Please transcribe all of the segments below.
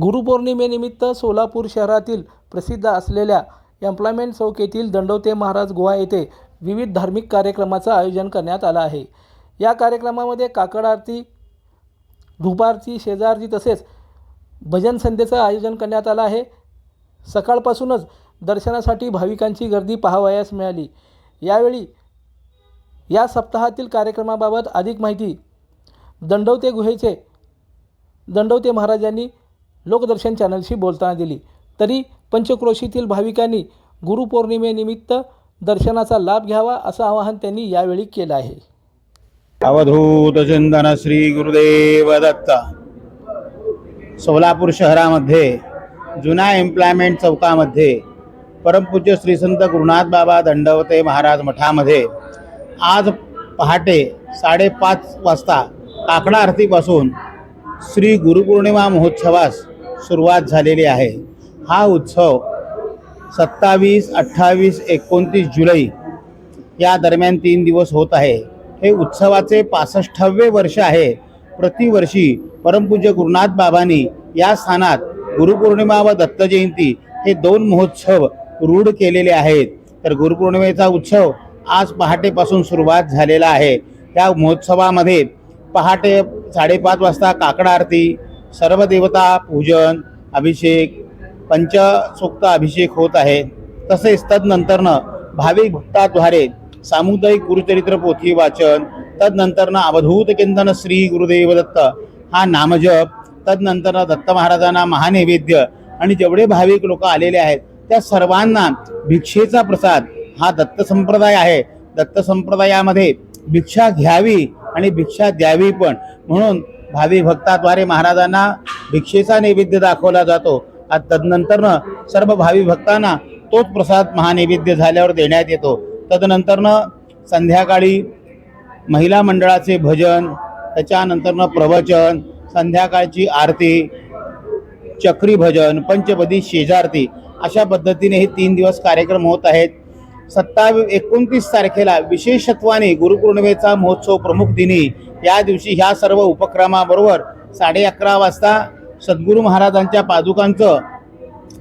गुरुपौर्णिमेनिमित्त सोलापूर शहरातील प्रसिद्ध असलेल्या एम्प्लॉयमेंट चौक येथील दंडवते महाराज गुहा येथे विविध धार्मिक कार्यक्रमाचं आयोजन करण्यात आलं आहे। या कार्यक्रमामध्ये काकड आरती, धूपारती, शेजारती तसेच भजन संध्येचं आयोजन करण्यात आलं आहे। सकाळपासूनच दर्शनासाठी भाविकांची गर्दी पाहावयास मिळाली। यावेळी या सप्ताहातील कार्यक्रमाबाबत अधिक माहिती दंडवते गुहेचे दंडवते महाराजांनी लोकदर्शन चॅनलशी बोलताना दिली। तरी पंचक्रोशीतील भाविकांनी गुरुपौर्णिमेनिमित्त दर्शनाचा लाभ घ्यावा असं आवाहन त्यांनी यावेळी केलं आहे। अवधूत चिंतन श्री गुरुदेव दत्त। सोलापूर शहरामध्ये जुना एम्प्लॉयमेंट चौकामध्ये परमपूज्य श्री संत गुरुनाथ बाबा दंडवते महाराज मठामध्ये आज पहाटे 5:30 वाजता काकडा आरतीपासून श्री गुरुपौर्णिमा महोत्सवास सुरुवात झालेली आहे। हा उत्सव 27, 28, 29 जुलै या दरम्यान 3 दिवस होत आहे। हे उत्सवाचे 65वे वर्ष आहे। प्रतिवर्षी परमपूज्य गुरुनाथ बाबांनी या स्थानात गुरुपौर्णिमा व दत्त जयंती हे 2 महोत्सव रूढ केलेले आहेत। तर गुरुपौर्णिमेचा उत्सव आज पहाटेपासून सुरुवात झालेला आहे। या महोत्सवामध्ये पहाटे 5:30 वाजता काकड आरती, सर्व देवता पूजन, अभिषेक, पंचसूक्त अभिषेक होत आहे। तसेच तदनंतरनं भाविक भक्ताद्वारे सामुदायिक गुरुचरित्र पोथी वाचन, तदनंतरनं अवधूत चिंतन श्री गुरुदेव दत्त हा नामजप, तदनंतर दत्त महाराजांना महानैवेद्य आणि जेवढे भाविक लोक आलेले आहेत त्या सर्वांना भिक्षेचा प्रसाद हा दत्त संप्रदाय आहे। दत्त संप्रदायामध्ये भिक्षा घ्यावी आणि भिक्षा द्यावी पण, म्हणून भावी भक्ताद्वारे महाराजांना भिक्षेचा नैवेद्य दाखवला जातो। तदनंतरनं सर्व भावी भक्तांना तोच प्रसाद महानैवेद्य झाल्यावर देण्यात येतो। तदनंतरनं संध्याकाळी महिला मंडळाचे भजन, त्याच्यानंतरनं प्रवचन, संध्याकाळची आरती, चक्री भजन, पंचपदी शेजारती अशा पद्धतीने हे 3 दिवस कार्यक्रम होत आहेत। 29 तारखेला विशेषत्वाने गुरुपौर्णिमेचा महोत्सव प्रमुख दिनी या दिवशी ह्या सर्व उपक्रमाबरोबर 11:30 वाजता सद्गुरू महाराजांच्या पादुकांचं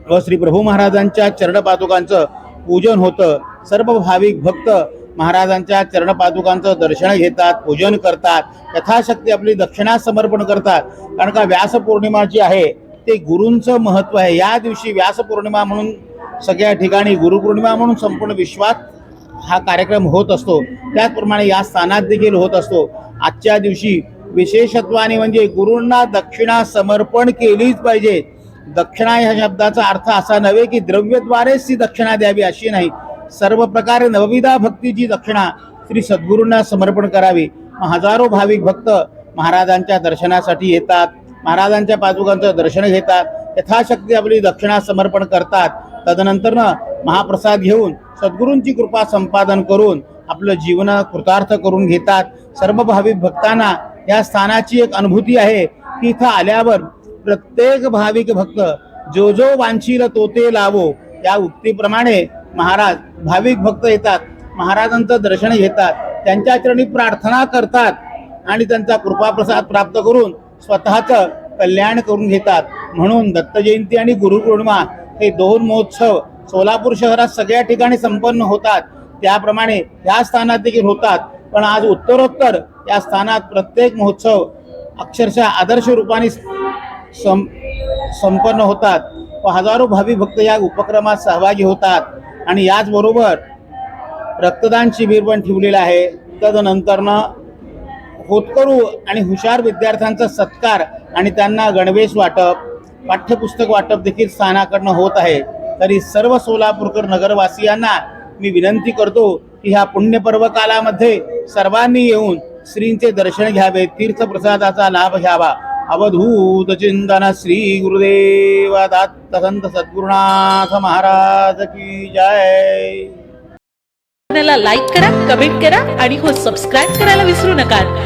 व श्री प्रभू महाराजांच्या चरणपादुकांचं पूजन होतं। सर्व भाविक भक्त महाराजांच्या चरणपादुकांचं दर्शन घेतात, पूजन करतात, यथाशक्ती आपली दक्षिणा समर्पण करतात। कारण का व्यास पौर्णिमा जी आहे ते गुरूंचं महत्त्व आहे। या दिवशी व्यास पौर्णिमा म्हणून सगळ्या ठिकाणी, गुरुपौर्णिमा म्हणून संपूर्ण विश्वात हा कार्यक्रम होत असतो। त्याचप्रमाणे या स्थानात देखील होत असतो। आजच्या दिवशी विशेषत्वाने म्हणजे गुरूंना दक्षिणा समर्पण केलीच पाहिजे। दक्षिणा या शब्दाचा अर्थ असा नव्हे की द्रव्यद्वारेच ती दक्षिणा द्यावी अशी नाही, सर्व प्रकारे नवविधा भक्तीची दक्षिणा श्री सद्गुरूंना समर्पण करावी। हजारो भाविक भक्त महाराजांच्या दर्शनासाठी येतात, महाराजांच्या पादुकांचं दर्शन घेतात, यथाशक्ती आपली दक्षिणा समर्पण करतात। तदनंतरनं महाप्रसाद घेऊन सद्गुरूंची कृपा संपादन करून आपलं जीवन कृतार्थ करून घेतात। सर्व भाविक भक्तांना या स्थानाची एक अनुभूती आहे की इथं आल्यावर प्रत्येक भाविक भक्त जो जो वांछील तो ते लावो या उक्तीप्रमाणे महाराज भाविक भक्त येतात, महाराजांचं दर्शन घेतात, त्यांच्या चरणी प्रार्थना करतात आणि त्यांचा कृपाप्रसाद प्राप्त करून स्वतःचं कल्याण करून घेतात। म्हणून दत्त जयंती आणि गुरुपौर्णिमा हे 2 महोत्सव सोलापूर शहरात सगळ्या ठिकाणी संपन्न होतात, त्याप्रमाणे या स्थानात देखील होतात। पण आज उत्तरोत्तर या स्थानात प्रत्येक महोत्सव अक्षरशः आदर्श रूपाने संपन्न होतात व हजारो भावी भक्त या उपक्रमात सहभागी होतात। आणि याचबरोबर रक्तदान शिबिर पण ठेवलेलं आहे। तदनंतरनं होतकरू आणि हुशार विद्यार्थ्यांचा सत्कार आणि त्यांना गणवेश वाटप, पाठ्यपुस्तक वाटप देखील स्थानाकडनं होत आहे। तरी सर्व सोलापूरकर नगरवासियांना मी विनंती करतो की ह्या पुण्यपर्व कालामध्ये सर्वांनी येऊन श्रींचे दर्शन घ्यावे, तीर्थप्रसादाचा लाभ घ्यावा। अवधूत चिंतन श्री गुरुदेव दत्त संत सद्गुरुनाथ महाराज की जय। लाईक करा, कमेंट करा आणि सबस्क्राईब करायला विसरू नका।